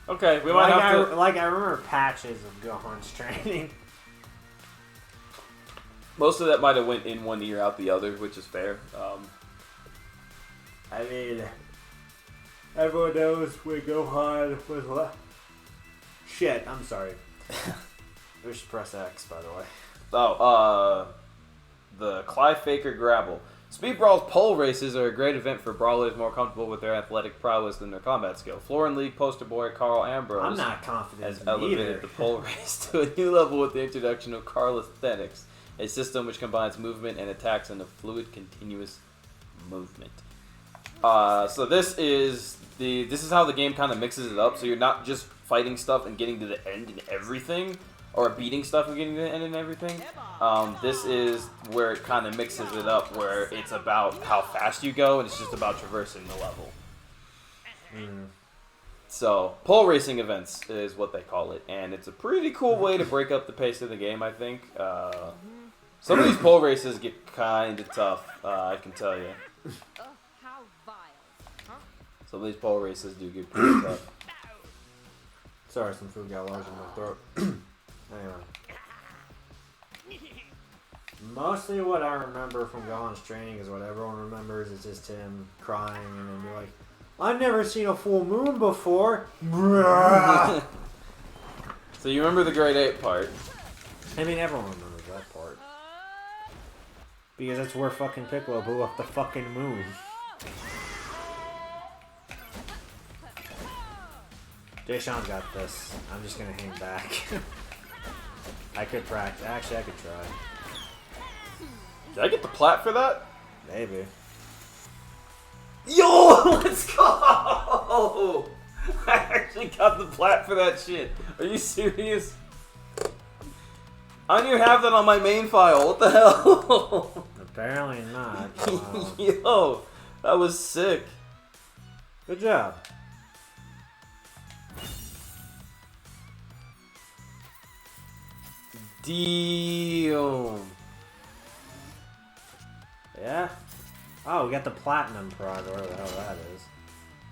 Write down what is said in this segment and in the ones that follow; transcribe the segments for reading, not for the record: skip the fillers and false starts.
Okay, we might have to... I remember patches of Gohan's training. Most of that might have went in one ear, out the other, which is fair. I mean, everyone knows when Gohan was left. Shit, I'm sorry. We should press X, by the way. Oh, the Clive Faker Grapple. Speed Brawl's pole races are a great event for brawlers more comfortable with their athletic prowess than their combat skill. Florin League poster boy Carl Ambrose I'm not confident has elevated the pole race to a new level with the introduction of Calisthenics, a system which combines movement and attacks in a fluid, continuous movement. So this is how the game kind of mixes it up. So you're not just fighting stuff and getting to the end and everything, or beating stuff and getting to the end and everything. This is where it kind of mixes it up, where it's about how fast you go and it's just about traversing the level. So, pole racing events is what they call it, and it's a pretty cool way to break up the pace of the game, I think. Some of these pole races get kind of tough, I can tell you. Some of these pole races do get pretty tough. Sorry, some food got lodged in my throat. Anyway. Mostly what I remember from Gohan's training is what everyone remembers. It's just him crying and then be like, I've never seen a full moon before. So you remember the grade 8 part. I mean, everyone remembers that part. Because that's where fucking Piccolo blew up the fucking moon. Jay-Sean's got this. I'm just gonna hang back. I could practice. Actually, I could try. Did I get the plat for that? Maybe. Yo, let's go! I actually got the plat for that shit. Are you serious? I don't even have that on my main file. What the hell? Apparently not. Yo, that was sick. Good job. Damn. Yeah? Oh, we got the platinum prod, or whatever the hell that is.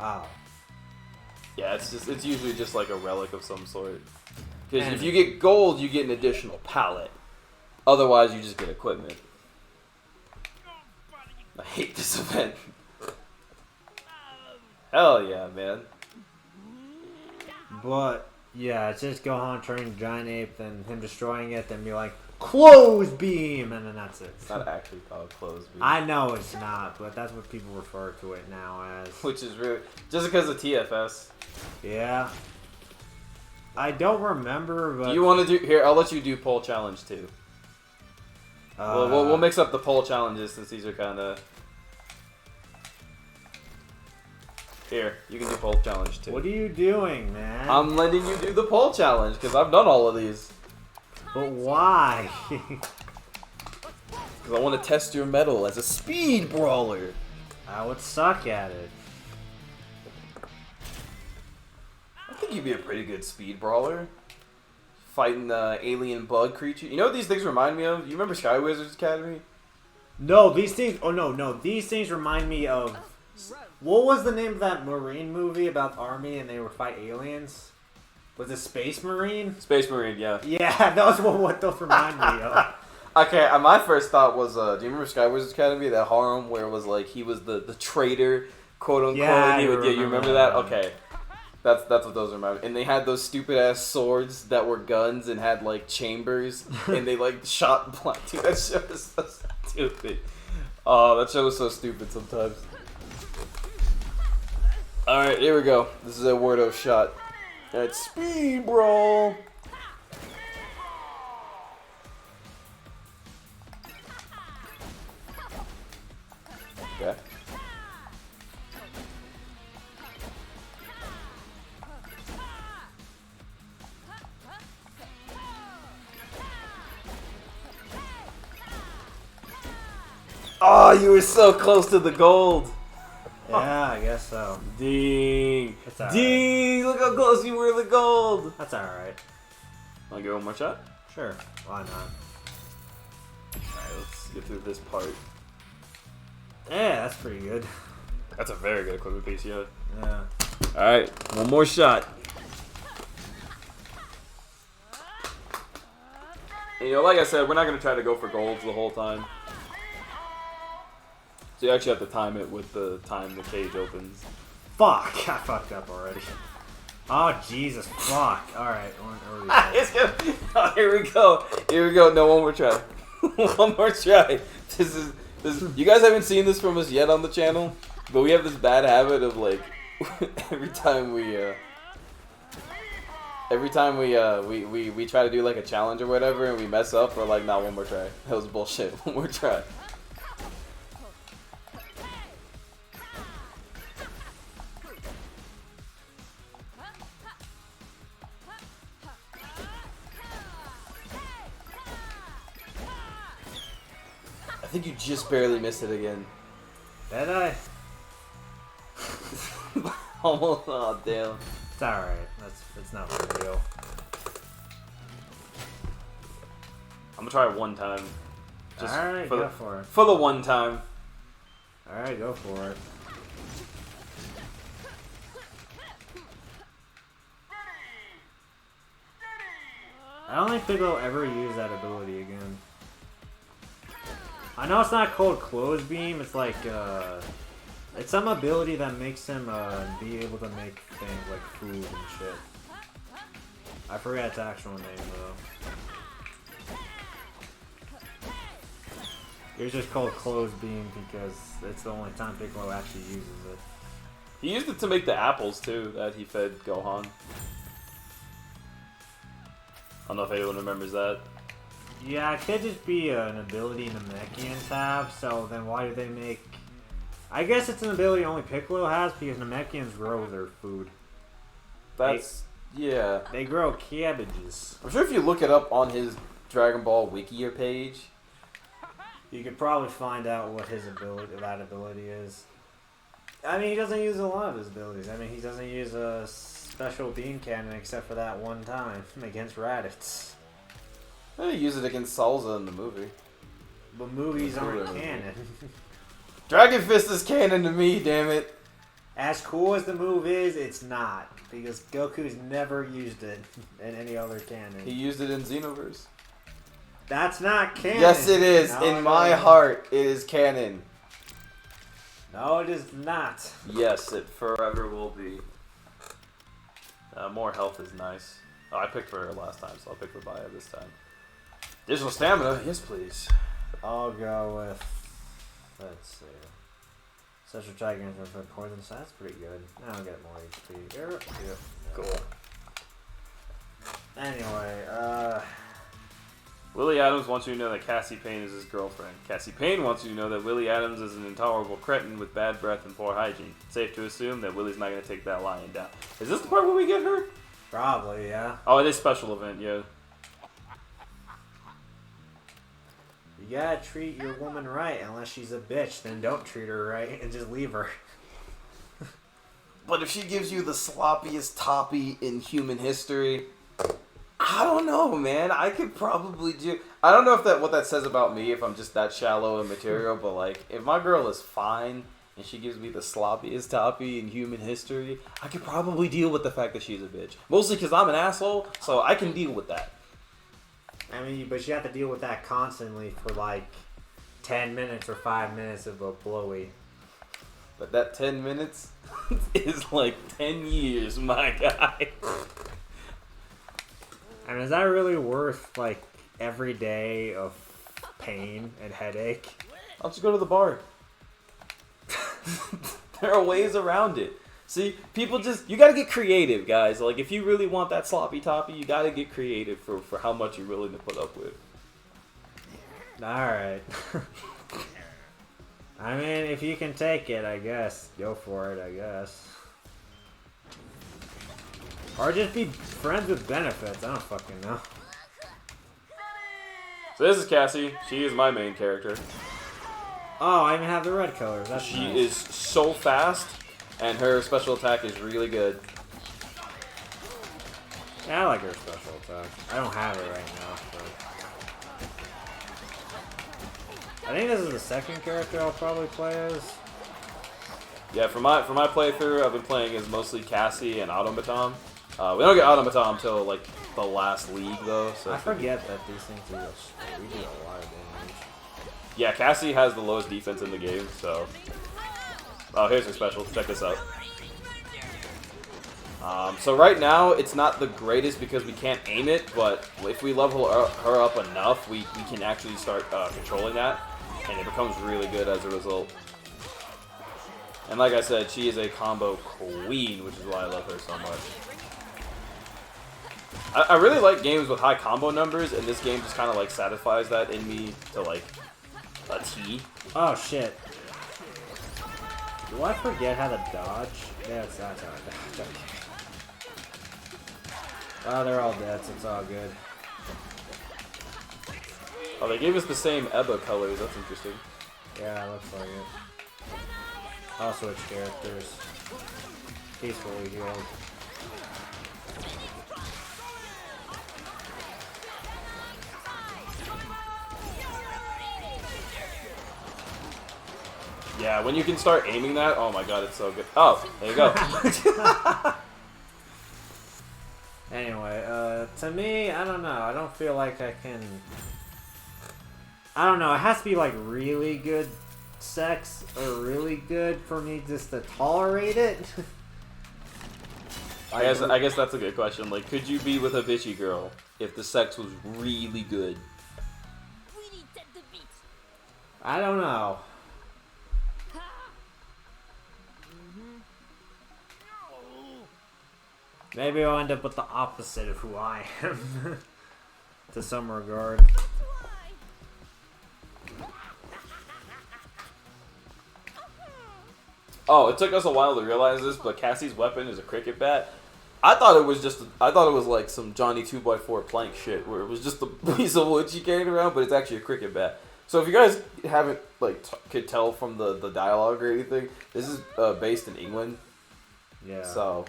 Oh. Yeah, it's usually just like a relic of some sort. Because if you get gold, you get an additional pallet. Otherwise, you just get equipment. I hate this event. Hell yeah, man. But, yeah, it's just Gohan turning Giant Ape, then him destroying it, then be like, Close Beam! And then that's it. It's not actually called Close Beam. I know it's not, but that's what people refer to it now as. Which is really... Just because of TFS. Yeah. I don't remember, but... Do you want to do... Here, I'll let you do poll challenge too. We'll mix up the poll challenges since these are kind of... Here, you can do poll challenge too. What are you doing, man? I'm letting you do the poll challenge because I've done all of these. But why? Because I want to test your mettle as a speed brawler. I would suck at it. I think you'd be a pretty good speed brawler. Fighting the alien bug creature. You know what these things remind me of? You remember Sky Wizards Academy? No, these things... Oh, no. These things remind me of... What was the name of that Marine movie about the army and they were fight aliens? Was it Space Marine? Space Marine, yeah. Yeah, those were what those remind me of. Okay, my first thought was, do you remember Sky Wizards Academy? That harem where it was like, he was the traitor, quote unquote. Yeah, you remember that? Okay. That's what those remind me. And they had those stupid ass swords that were guns and had like chambers and they like shot black. Dude, that show was so stupid. Oh, that show was so stupid sometimes. Alright, here we go. This is a Wordo shot. Alright, Speed Brawl. Okay. Oh, you were so close to the gold. Yeah, I guess so. Ding. That's Ding. Look how close you were to the gold. That's alright. Want to get one more shot? Sure. Why not? Alright, let's get through this part. Yeah, that's pretty good. That's a very good equipment piece, yeah. Yeah. Alright, one more shot. And, you know, like I said, we're not going to try to go for golds the whole time. So you actually have to time it with the time the cage opens. Fuck! I fucked up already. Oh, Jesus, fuck. Alright, Oh, here we go. Here we go. No, one more try. One more try. This is. You guys haven't seen this from us yet on the channel, but we have this bad habit of, like, every time we try to do, like, a challenge or whatever, and we mess up, we're like, nah, one more try. That was bullshit. One more try. I think you just barely missed it again. Did I? Almost. Oh, damn. It's alright. It's not a big deal. I'm gonna try it one time. Alright, go for it. For the one time. Alright, go for it. I don't think Piccolo ever used that ability again. I know it's not called Close Beam, it's like, it's some ability that makes him, be able to make things like food and shit. I forgot its actual name, though. It was just called Close Beam because it's the only time Piccolo actually uses it. He used it to make the apples, too, that he fed Gohan. I don't know if anyone remembers that. Yeah, it could just be an ability Namekians have, so then why do they make... I guess it's an ability only Piccolo has because Namekians grow their food. That's... yeah. They grow cabbages. I'm sure if you look it up on his Dragon Ball Wiki page, you could probably find out what that ability is. I mean, he doesn't use a lot of his abilities. I mean, he doesn't use a special beam cannon except for that one time against Raditz. They use it against Salza in the movie. But movies aren't canon. Dragon Fist is canon to me, damn it. As cool as the move is, it's not. Because Goku's never used it in any other canon. He used it in Xenoverse. That's not canon. Yes, it is. No, in my heart, it is canon. No, it is not. Yes, it forever will be. More health is nice. Oh, I picked for her last time, so I'll pick for Baya this time. Additional stamina? Yes, please. I'll go with... let's see. Social attack against poison, so that's pretty good. Now I'll get more HP. Yep. Cool. Anyway, Willie Adams wants you to know that Cassie Payne is his girlfriend. Cassie Payne wants you to know that Willie Adams is an intolerable cretin with bad breath and poor hygiene. Safe to assume that Willie's not going to take that lying down. Is this the part where we get her? Probably, yeah. Oh, it is special event, yeah. You gotta treat your woman right. Unless she's a bitch, then don't treat her right and just leave her. But if she gives you the sloppiest toppy in human history, I don't know, man. I could probably do... I don't know if what that says about me, if I'm just that shallow in material, but, like, if my girl is fine and she gives me the sloppiest toppy in human history, I could probably deal with the fact that she's a bitch. Mostly because I'm an asshole, so I can deal with that. I mean, but you have to deal with that constantly for, like, 10 minutes or 5 minutes of a blowy. But that 10 minutes is like 10 years, my guy. I mean, is that really worth, like, every day of pain and headache? I'll just go to the bar. There are ways around it. See, people just... You gotta get creative, guys. Like, if you really want that sloppy toppy, you gotta get creative for how much you're willing to put up with. Alright. I mean, if you can take it, I guess. Go for it, I guess. Or just be friends with benefits. I don't fucking know. So this is Cassie. She is my main character. Oh, I even have the red colors. That's She nice. is so fast, and her special attack is really good. Yeah, I like her special attack. I don't have it right now, but... I think this is the second character I'll probably play as. Yeah, for my playthrough, I've been playing as mostly Cassie and Automaton. We don't get Automaton until like the last league though. So I forget that these things do we do a lot of damage. yeah, Cassie has the lowest defense in the game. So oh, here's her special. Check this out. So right now it's not the greatest because we can't aim it, but if we level her up enough, we can actually start controlling that, and it becomes really good as a result. And like I said, she is a combo queen, which is why I love her so much. I really like games with high combo numbers, and this game just kind of like satisfies that in me to like a T. Oh shit. Do I forget how to dodge? Yeah, that's how I dodge. Oh, they're all dead, so it's all good. Oh, they gave us the same Ebba colors. That's interesting. Yeah, looks like it. I'll switch characters. Peacefully healed. Yeah, when you can start aiming that, oh my god, it's so good. Oh, there you go. Anyway, to me, I don't know. I don't feel like I can... I don't know. It has to be like really good sex or really good for me just to tolerate it. I guess that's a good question. Like, could you be with a bitchy girl if the sex was really good? I don't know. Maybe I'll end up with the opposite of who I am. To some regard. Oh, it took us a while to realize this, but Cassie's weapon is a cricket bat. I thought it was like some Johnny 2x4 plank shit, where it was just a piece of wood she carried around, but it's actually a cricket bat. So if you guys haven't like could tell from the dialogue or anything, this is based in England. Yeah. So.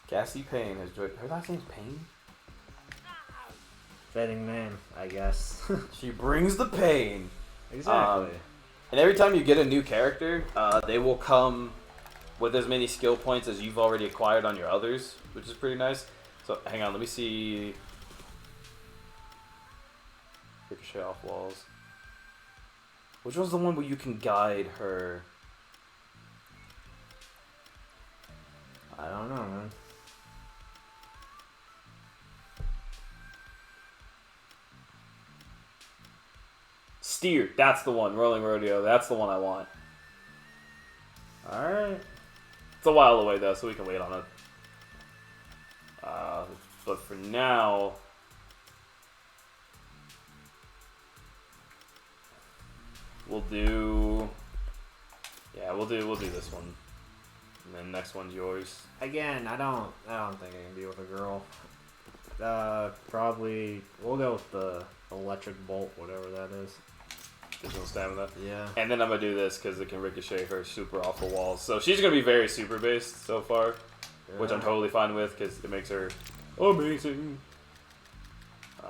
Cassie Payne has joined. Her last name's Payne? Fitting name, I guess. She brings the pain. Exactly. And every time you get a new character, they will come with as many skill points as you've already acquired on your others, which is pretty nice. So, hang on, let me see. Ricochet off walls. Which one's the one where you can guide her? I don't know, man. Steer, that's the one. Rolling Rodeo, that's the one I want. Alright. It's a while away though, so we can wait on it. But for now, we'll do this one, and then next one's yours. Again, I don't think I can be with a girl. Probably we'll go with the electric bolt, whatever that is. Additional stamina. Yeah. And then I'm gonna do this because it can ricochet her super off the walls. So she's gonna be very super based so far, which I'm totally fine with because it makes her amazing.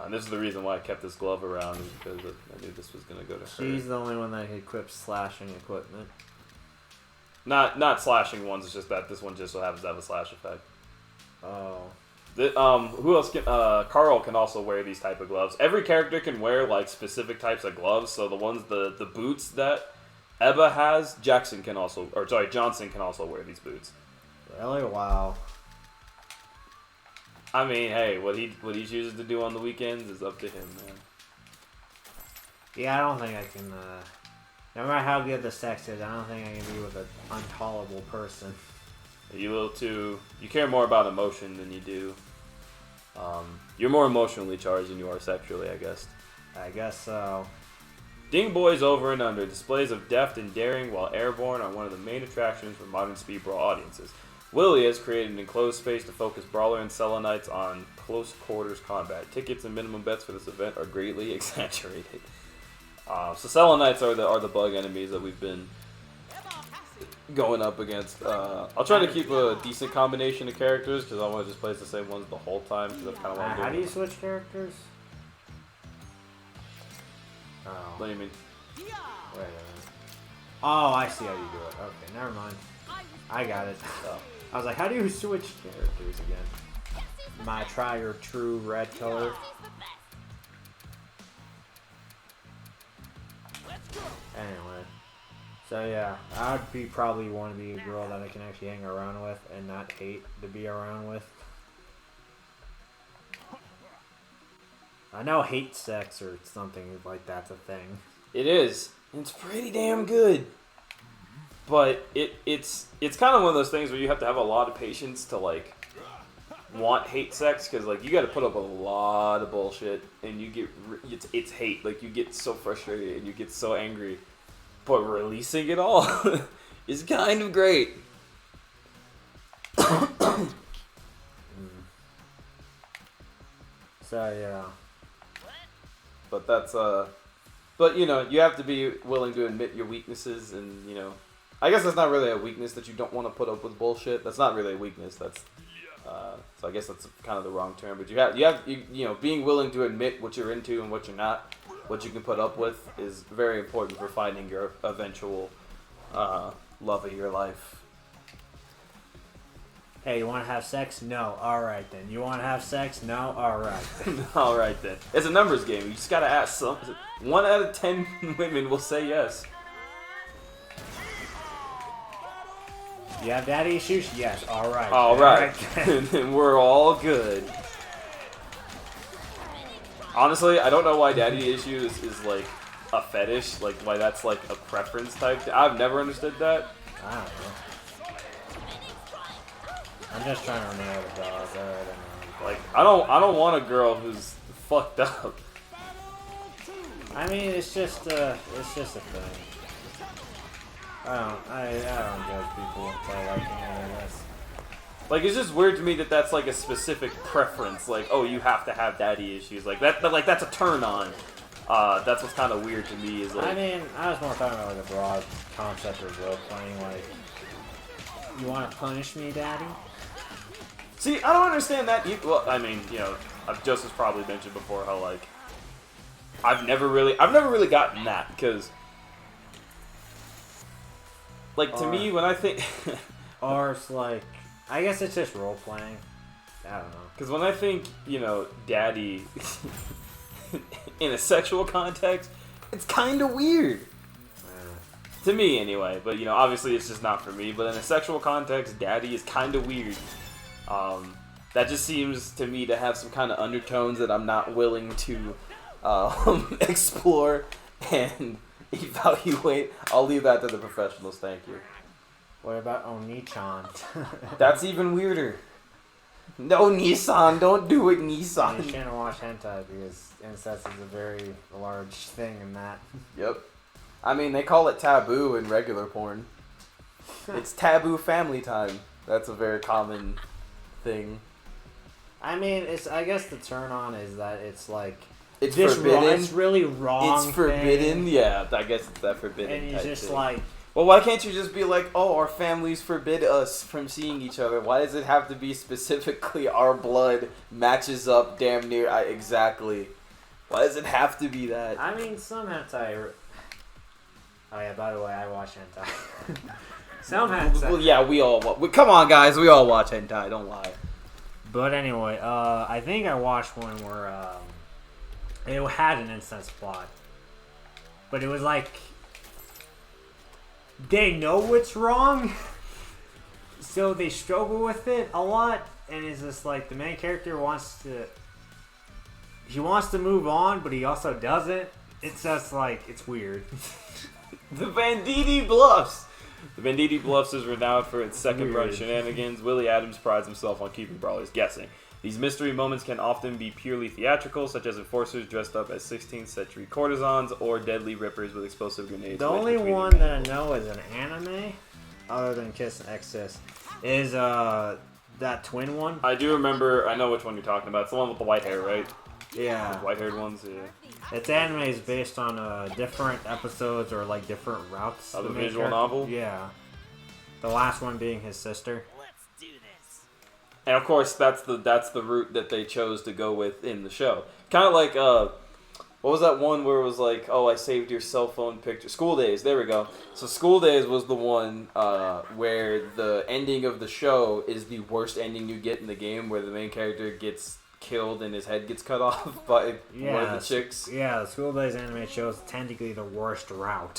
And this is the reason why I kept this glove around, is because I knew this was gonna go to her. She's the only one that equips slashing equipment. Not slashing ones. It's just that this one just so happens to have a slash effect. Oh. Who else can? Carl can also wear these type of gloves. Every character can wear like specific types of gloves. So the boots that Ebba has, Johnson can also wear these boots. Really? Wow. I mean, hey, what he chooses to do on the weekends is up to him, man. Yeah, I don't think I can. No matter how good the sex is, I don't think I can be with an intolerable person. You care more about emotion than you do. You're more emotionally charged than you are sexually, I guess. I guess so. Ding Boys Over and Under. Displays of deft and daring while airborne are one of the main attractions for modern speed brawl audiences. Willie has created an enclosed space to focus Brawler and Selenites on close quarters combat. Tickets and minimum bets for this event are greatly exaggerated. So Selenites are the bug enemies that we've been going up against. I'll try to keep a decent combination of characters because I want to just play the same ones the whole time. Cause that's kind of what I'm doing. How do you switch characters? Oh. What do you mean? Wait a minute. Oh, I see how you do it. Okay, never mind. I got it. So. I was like, how do you switch characters again? My try or true red color. Anyway. So yeah, I would probably want to be a girl that I can actually hang around with and not hate to be around with. I know hate sex or something like that's a thing. It is. It's pretty damn good. But it's kind of one of those things where you have to have a lot of patience to like want hate sex, because like you got to put up a lot of bullshit and you get it's hate, like you get so frustrated and you get so angry, but releasing it all is kind of great. So yeah, but that's but you know, you have to be willing to admit your weaknesses, and you know, I guess that's not really a weakness that you don't want to put up with bullshit. That's not really a weakness. That's so I guess that's kind of the wrong term. But you know, being willing to admit what you're into and what you're not, what you can put up with, is very important for finding your eventual love of your life. hey, you want to have sex? No. All right then. You want to have sex? No. All right then. All right then. It's a numbers game. You just gotta ask some. 1 out of 10 women will say yes. You have daddy issues? Yes. All right. All right. And we're all good. Honestly, I don't know why daddy issues is like a fetish, like why that's like a preference type thing. I've never understood that. I don't know. I'm just trying to nail the dog. I don't know. Like I don't want a girl who's fucked up. I mean, it's just a thing. I don't judge people by liking any of this. Like it's just weird to me that that's like a specific preference. Like, oh, you have to have daddy issues. Like that. Like that's a turn on. That's what's kind of weird to me. Is like. I mean, I was more talking about like a broad concept of role playing. Like, you want to punish me, daddy? See, I don't understand that. Well, I mean, you know, Joseph's probably mentioned before how like I've never really gotten that, because like to me when I think or it's like, I guess it's just role playing. I don't know. Because when I think, you know, daddy in a sexual context, it's kind of weird. To me, anyway. But, you know, obviously it's just not for me. But in a sexual context, daddy is kind of weird. That just seems to me to have some kind of undertones that I'm not willing to explore and evaluate. I'll leave that to the professionals, thank you. What about Oni-chan? That's even weirder. No, Nissan, don't do it, Nissan. You shouldn't watch hentai because incest is a very large thing in that. Yep. I mean, they call it taboo in regular porn. It's taboo family time. That's a very common thing. I mean, I guess the turn on is that it's like it's forbidden. It's really wrong. It's forbidden. Thing. Yeah, I guess it's that forbidden. And you just thing. like. Well, why can't you just be like, oh, our families forbid us from seeing each other? Why does it have to be specifically our blood matches up damn near exactly? Why does it have to be that? I mean, some hentai. Oh yeah, by the way, I watch hentai. Some hentai. Well, yeah, we all. Come on, guys, we all watch hentai. Don't lie. But anyway, I think I watched one where it had an incest plot, but it was like they know what's wrong, so they struggle with it a lot, and it's just like the main character wants to move on, but he also doesn't. It's just like, it's weird. The Banditti Bluffs. The Banditti Bluffs is renowned for its second run shenanigans. Willie Adams prides himself on keeping brawlers guessing. These mystery moments can often be purely theatrical, such as enforcers dressed up as 16th century courtesans or deadly rippers with explosive grenades. The only one that I know is an anime, other than Kiss and X-Sis, is that twin one. I do remember, I know which one you're talking about. It's the one with the white hair, right? Yeah. The white-haired ones, yeah. Its anime is based on different episodes or like different routes. Of the visual novel? Yeah. The last one being his sister. Let's do this. And of course, that's the route that they chose to go with in the show. Kind of like What was that one where it was like, oh, I saved your cell phone picture? School Days, there we go. So School Days was the one where the ending of the show is the worst ending you get in the game, where the main character gets killed and his head gets cut off by one of the chicks. Yeah, the School Days anime show is technically the worst route.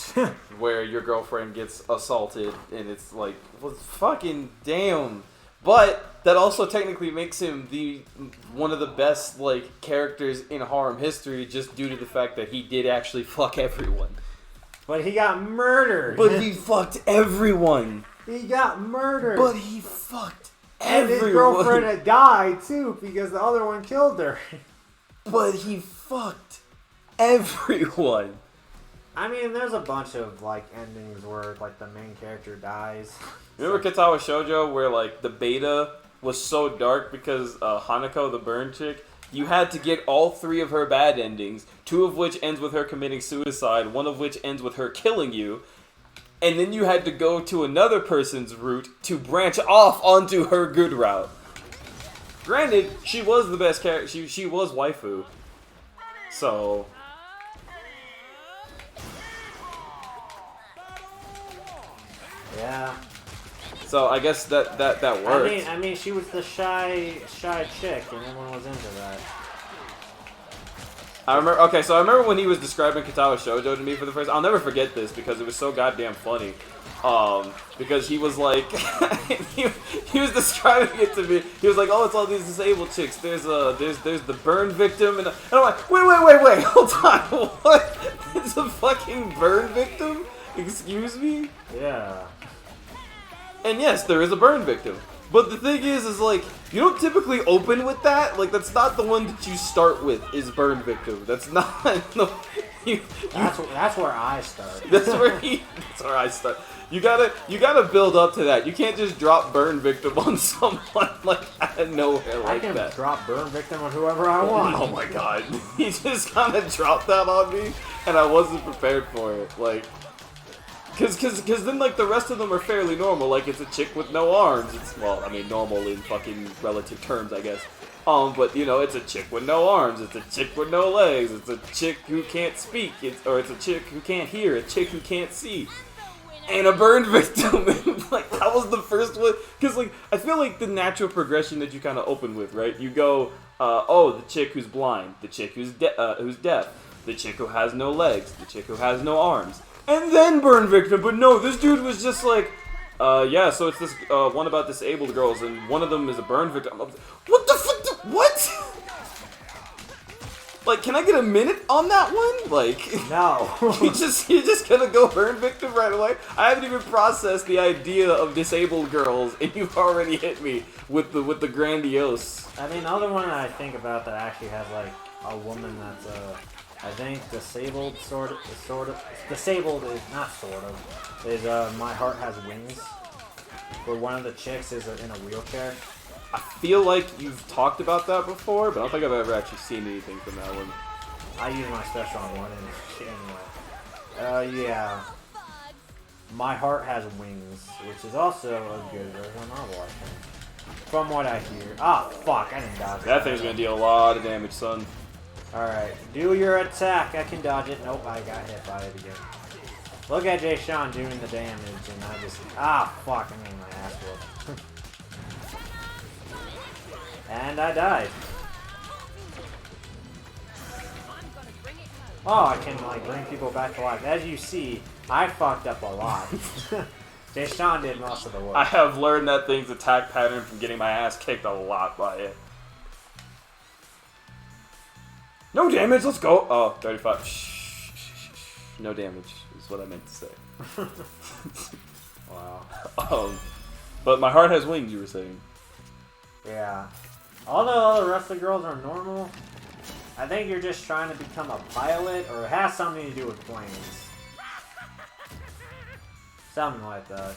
Where your girlfriend gets assaulted and it's like, well, fucking damn. But that also technically makes him one of the best like characters in harem history, just due to the fact that he did actually fuck everyone. But he got murdered. But he fucked everyone. He got murdered. But he fucked and everyone. his girlfriend had died too because the other one killed her. But he fucked everyone. I mean, there's a bunch of like endings where like the main character dies. Remember Katawa Shoujo where like the beta was so dark because Hanako, the burn chick, you had to get all 3 of her bad endings, 2 of which ends with her committing suicide, 1 of which ends with her killing you, and then you had to go to another person's route to branch off onto her good route. Granted, she was the best character. She was waifu. So yeah. So I guess that worked. I mean, she was the shy chick, and everyone was into that. I remember. Okay, so I remember when he was describing Katawa Shoujo to me for the first. I'll never forget this because it was so goddamn funny. Because he was like, he was describing it to me. He was like, "Oh, it's all these disabled chicks. There's the burn victim," and I'm like, "Wait, hold on, what? It's a fucking burn victim? Excuse me?" Yeah. And yes, there is a burn victim. But the thing is like, you don't typically open with that. Like, that's not the one that you start with, is burn victim. That's not... No, that's where I start. That's where I start. You gotta build up to that. You can't just drop burn victim on someone, like, out of nowhere like that. I can drop burn victim on whoever I want. Oh my god. He just kind of dropped that on me, and I wasn't prepared for it. Like... Cause then like the rest of them are fairly normal. Like it's a chick with no arms. It's well, I mean normal in fucking relative terms, I guess. But you know, it's a chick with no arms. It's a chick with no legs. It's a chick who can't speak. It's a chick who can't hear. A chick who can't see. And a burn victim. Like that was the first one. Cause like I feel like the natural progression that you kind of open with, right? You go, oh, the chick who's blind, the chick who's deaf, the chick who has no legs, the chick who has no arms. And then burn victim, but no, this dude was just like, yeah, so it's this one about disabled girls, and one of them is a burn victim. What the fuck? What? Like, can I get a minute on that one? Like, no. you're just gonna go burn victim right away? I haven't even processed the idea of disabled girls, and you've already hit me with the grandiose. I mean, the other one I think about that actually has like a woman that's I think disabled, disabled is not sort of, is My Heart Has Wings, where one of the chicks is in a wheelchair. I feel like you've talked about that before, but I don't think I've ever actually seen anything from that one. I use my special on one anyway. Yeah. My Heart Has Wings, which is also a good version novel, I think. From what I hear. Ah, fuck, I didn't dodge it. That thing's gonna deal a lot of damage, son. Alright, do your attack. I can dodge it. Nope, I got hit by it again. Look at Jay Sean doing the damage, and I just... Ah, fuck, I made my ass whoop. And I died. Oh, I can, like, bring people back to life. As you see, I fucked up a lot. Jay Sean did most of the work. I have learned that thing's attack pattern from getting my ass kicked a lot by it. No damage, let's go! Oh, 35. Shh. No damage is what I meant to say. Wow. But My Heart Has Wings, you were saying. Yeah. Although all the rest of the girls are normal, I think you're just trying to become a pilot, or it has something to do with planes. Something like that.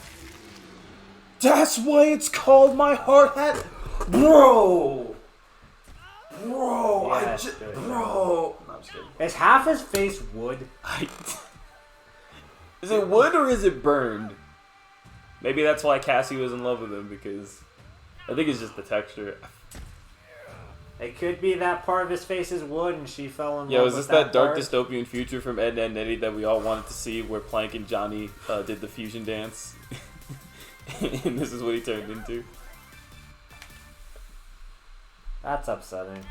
That's why it's called My Heart Has... Bro! Bro, Yeah, bro. No, I'm just kidding. Is half his face wood? Is it wood or is it burned? Maybe that's why Cassie was in love with him, because I think it's just the texture. It could be that part of his face is wood, and she fell in love Yo, is with this that dark part. dystopian future from Ed, Edd n Eddy that we all wanted to see, where Plank and Johnny did the fusion dance? And this is what he turned into? That's upsetting.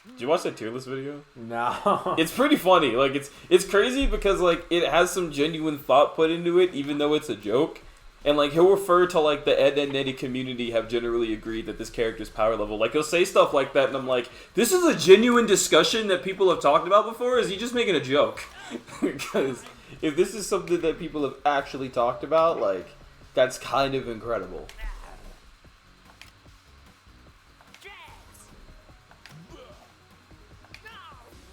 Did you watch that tier list video? No. It's pretty funny. Like, it's crazy because, like, it has some genuine thought put into it, even though it's a joke. And, like, he'll refer to, like, the Ed, Edd n Eddy community have generally agreed that this character's power level. Like, he'll say stuff like that, and I'm like, this is a genuine discussion that people have talked about before, or is he just making a joke? Because if this is something that people have actually talked about, like, that's kind of incredible.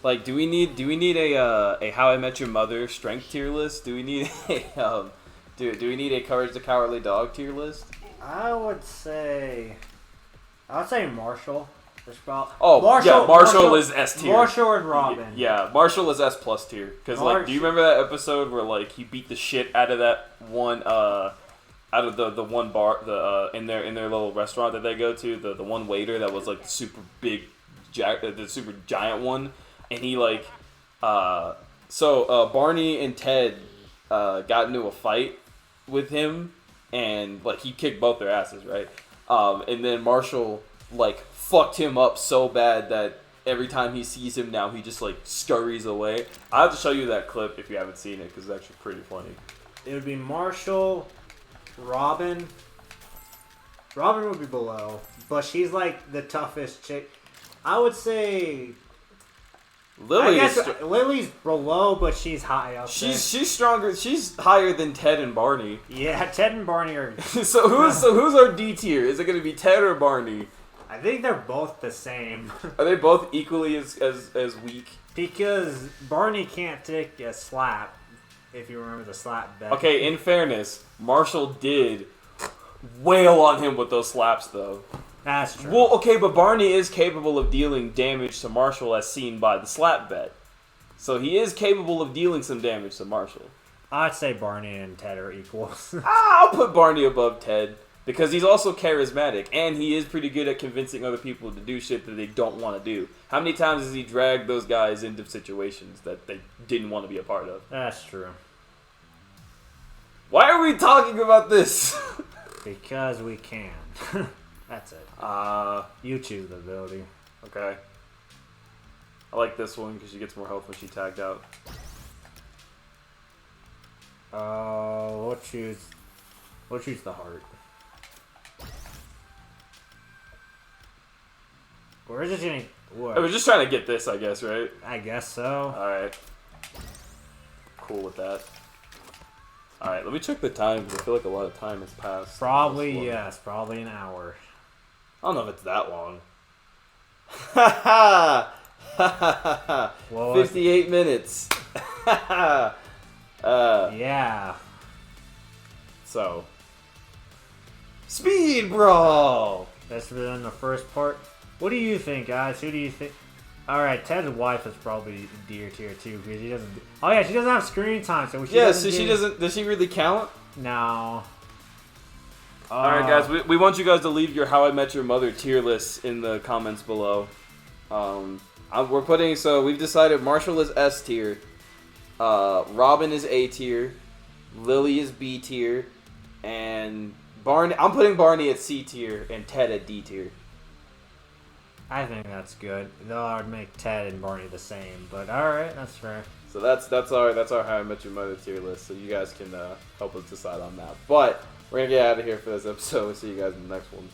Like, do we need a How I Met Your Mother strength tier list? Do we need a Do we need a Courage the Cowardly Dog tier list? I would say Marshall. Marshall is S tier. Marshall and Robin. Yeah, Marshall is S plus tier. Because, like, do you remember that episode where, like, he beat the shit out of that one, out of the one bar, in their little restaurant that they go to, the one waiter that was, like, the super big, the super giant one, and he, like, Barney and Ted, got into a fight with him, and, like, he kicked both their asses, right? And then Marshall, like, fucked him up so bad that every time he sees him now, he just, like, scurries away. I'll have to show you that clip if you haven't seen it, because it's actually pretty funny. It would be Marshall, Robin. Robin would be below, but she's, like, the toughest chick. I would say... Lily's below, but she's high up there. She's stronger. She's higher than Ted and Barney. Yeah, Ted and Barney are... so who's our D tier? Is it going to be Ted or Barney? I think they're both the same. Are they both equally as weak? Because Barney can't take a slap, if you remember the slap bet. Okay, in fairness, Marshall did wail on him with those slaps, though. That's true. Well, okay, but Barney is capable of dealing damage to Marshall as seen by the slap bet. So he is capable of dealing some damage to Marshall. I'd say Barney and Ted are equals. I'll put Barney above Ted. Because he's also charismatic, and he is pretty good at convincing other people to do shit that they don't want to do. How many times has he dragged those guys into situations that they didn't want to be a part of? That's true. Why are we talking about this? Because we can. That's it. You choose the ability. Okay. I like this one because she gets more health when she tagged out. We'll choose the heart. Where is it getting? I was just trying to get this, I guess, right? I guess so. Alright. Cool with that. Alright, let me check the time because I feel like a lot of time has passed. Probably, yes. Probably an hour. I don't know if it's that long. Ha ha! Ha ha! 58 minutes. Yeah. So. Speed Brawl! That's been the first part. What do you think, guys? Who do you think? Alright, Ted's wife is probably D tier too because he doesn't. Oh yeah, she doesn't have screen time, so she doesn't. She doesn't. Does she really count? No. Alright, guys, we want you guys to leave your How I Met Your Mother tier lists in the comments below. We're putting. So we've decided Marshall is S tier, Robin is A tier, Lily is B tier, and Barney. I'm putting Barney at C tier and Ted at D tier. I think that's good. Though I would make Ted and Barney the same, but alright, that's fair. So that's our How I Met Your Mother tier list. So you guys can help us decide on that. But we're gonna get out of here for this episode. We'll see you guys in the next one.